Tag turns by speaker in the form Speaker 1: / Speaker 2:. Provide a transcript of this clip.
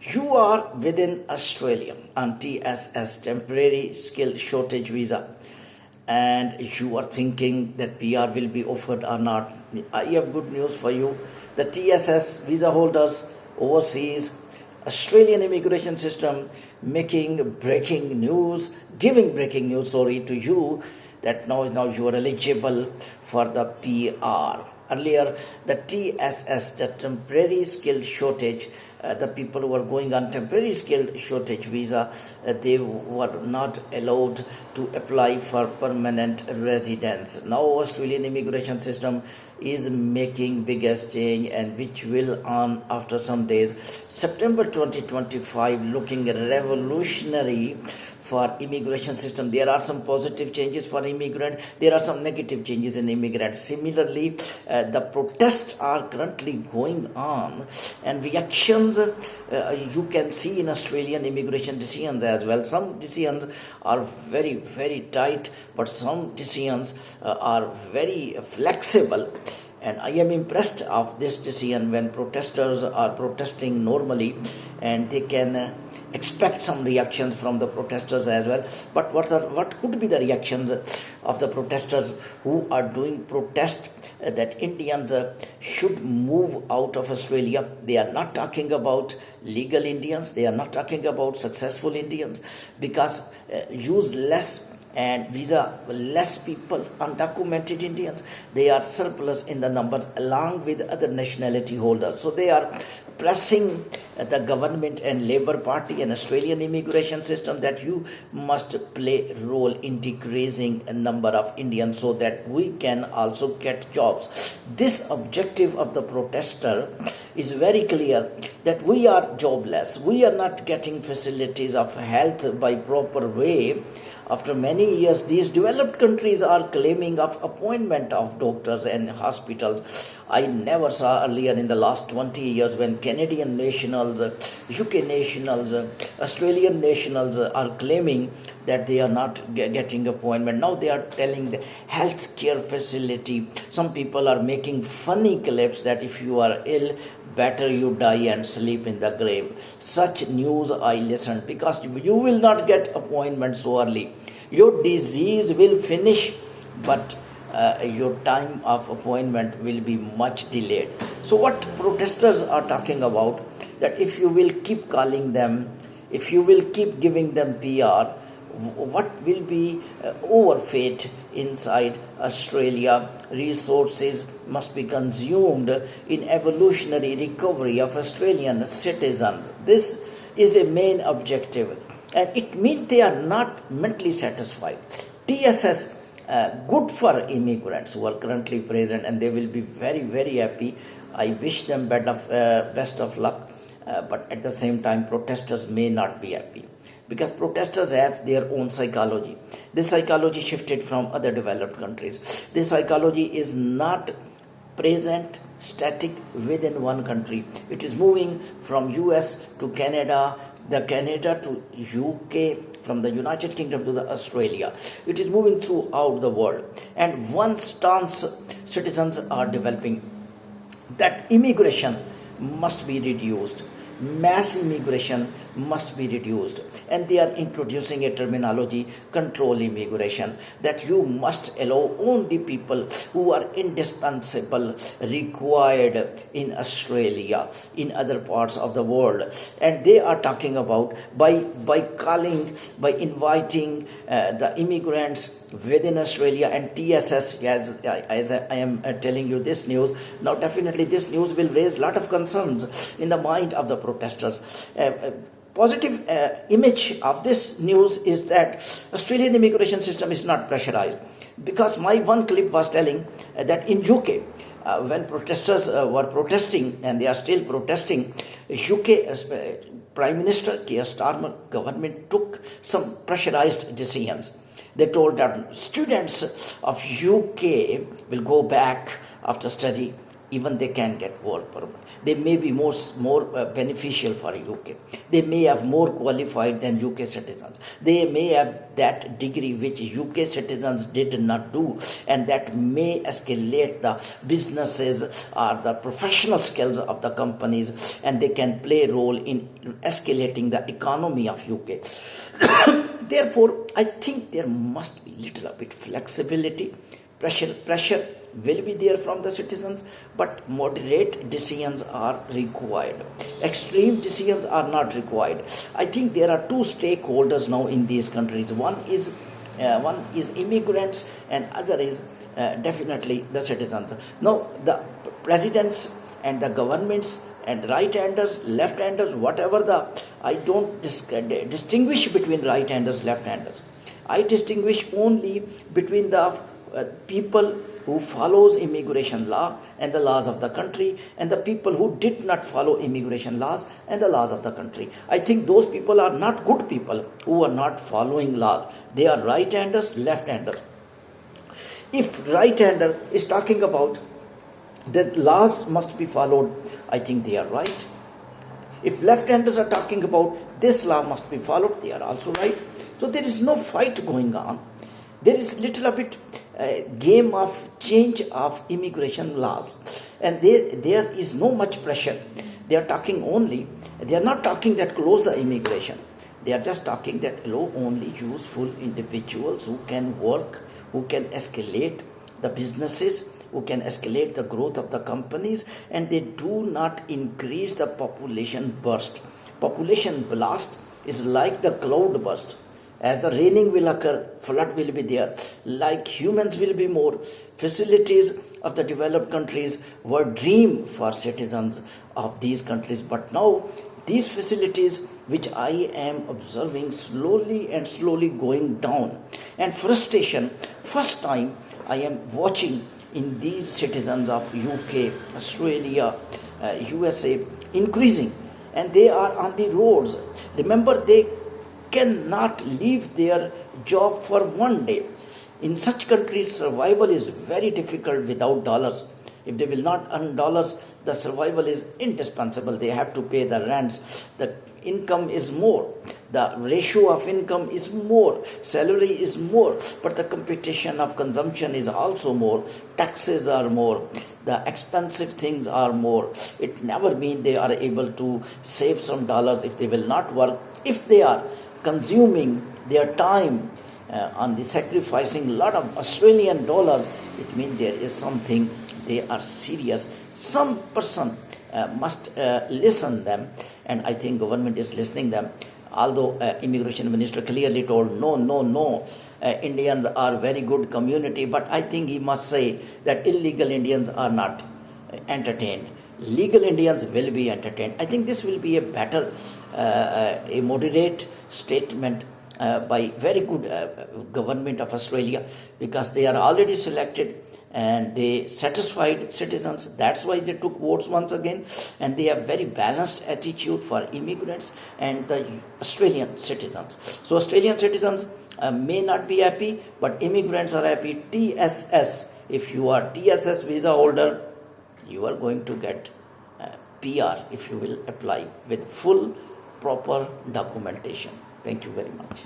Speaker 1: You are within Australia on TSS, temporary skill shortage visa, and you are thinking that PR will be offered or not. I have good news for you. The TSS visa holders overseas, Australian immigration system making breaking news, giving breaking news, to you that now you are eligible for the PR. Earlier, the TSS, the temporary skill shortage, the people who are going on temporary skill shortage visa, they were not allowed to apply for permanent residence. Now Australian immigration system is making biggest change, and which will on after some days. September 2025 looking revolutionary for immigration system. There are some positive changes for immigrant. There are some negative changes in immigrant. Similarly, the protests are currently going on, and reactions you can see in Australian immigration decisions as well. Some decisions are very, very tight, but some decisions are very flexible. And I am impressed of this decision when protesters are protesting normally, and they can expect some reactions from the protesters as well. But what could be the reactions of the protesters who are doing protest that Indians should move out of Australia? They are not talking about legal Indians, they are not talking about successful Indians, because use less and visa less people, undocumented Indians, they are surplus in the numbers along with other nationality holders. So they are pressing the government and Labour Party and Australian immigration system that you must play a role in decreasing a number of Indians so that we can also get jobs. This objective of the protester is very clear, that we are jobless, we are not getting facilities of health by proper way. After many years, these developed countries are claiming of appointment of doctors and hospitals. I never saw earlier in the last 20 years when Canadian nationals, UK nationals, Australian nationals are claiming that they are not getting appointment. Now they are telling the healthcare facility. Some people are making funny clips that if you are ill, better you die and sleep in the grave. Such news I listened, because you will not get appointment so early. Your disease will finish, but your time of appointment will be much delayed. So what protesters are talking about, that if you will keep calling them, if you will keep giving them PR, what will be overfate inside Australia? Resources must be consumed in evolutionary recovery of Australian citizens. This is a main objective, and it means they are not mentally satisfied. TSS, good for immigrants who are currently present, and they will be very, very happy. I wish them best of luck, but at the same time, protesters may not be happy, because protesters have their own psychology. This psychology shifted from other developed countries. This psychology is not present, static within one country. It is moving from US to Canada, the Canada to UK, from the United Kingdom to the Australia. It is moving throughout the world. And one stance citizens are developing, that immigration must be reduced. Mass immigration must be reduced, and they are introducing a terminology, control immigration, that you must allow only people who are indispensable, required in Australia, in other parts of the world. And they are talking about by inviting the immigrants within Australia and TSS, as I am telling you this news. Now definitely this news will raise a lot of concerns in the mind of the protesters. Positive image of this news is that Australian immigration system is not pressurized, because my one clip was telling that in UK, when protesters were protesting, and they are still protesting, UK Prime Minister Keir Starmer government took some pressurized decisions. They told that students of UK will go back after study. They will be able to study even they can get work permit. They may be more beneficial for UK. They may have more qualified than UK citizens. They may have that degree which UK citizens did not do, and that may escalate the businesses or the professional skills of the companies, and they can play a role in escalating the economy of UK. Therefore, I think there must be little bit flexibility. Pressure will be there from the citizens, but moderate decisions are required. Extreme decisions are not required. I think there are two stakeholders now in these countries. One is immigrants, and other is definitely the citizens. Now, the presidents and the governments and right-handers, left-handers, I don't distinguish between right-handers, left-handers. I distinguish only between the people who follows immigration law and the laws of the country, and the people who did not follow immigration laws and the laws of the country. I think those people are not good people who are not following law. They are right-handers, left-handers. If right-hander is talking about that laws must be followed, I think they are right. If left-handers are talking about this law must be followed, they are also right. So there is no fight going on. There is little bit game of change of immigration laws, and there is no much pressure. They are not talking that close the immigration. They are just talking that allow only useful individuals who can work, who can escalate the businesses, who can escalate the growth of the companies, and they do not increase the population burst. Population blast is like the cloud burst. As the raining will occur, flood will be there. Like humans will be more. Facilities of the developed countries were dream for citizens of these countries. But now, these facilities which I am observing slowly going down. And frustration, first time I am watching in these citizens of UK, Australia, USA increasing. And they are on the roads. Remember, they cannot leave their job for one day. In such countries, survival is very difficult without dollars. If they will not earn dollars, the survival is indispensable. They have to pay the rents. The income is more. The ratio of income is more. Salary is more. But the competition of consumption is also more. Taxes are more. The expensive things are more. It never means they are able to save some dollars if they will not work. If they are consuming their time on the sacrificing a lot of Australian dollars, it means there is something, they are serious. Some person must listen them, and I think government is listening them. Although immigration minister clearly told no, Indians are very good community, but I think he must say that illegal Indians are not entertained. Legal Indians will be entertained. I think this will be a better, a moderate statement by very good government of Australia, because they are already selected and they satisfied citizens. That's why they took votes once again, and they have very balanced attitude for immigrants and the Australian citizens. So Australian citizens may not be happy, but immigrants are happy. TSS, if you are TSS visa holder, you are going to get PR if you will apply with full proper documentation. Thank you very much.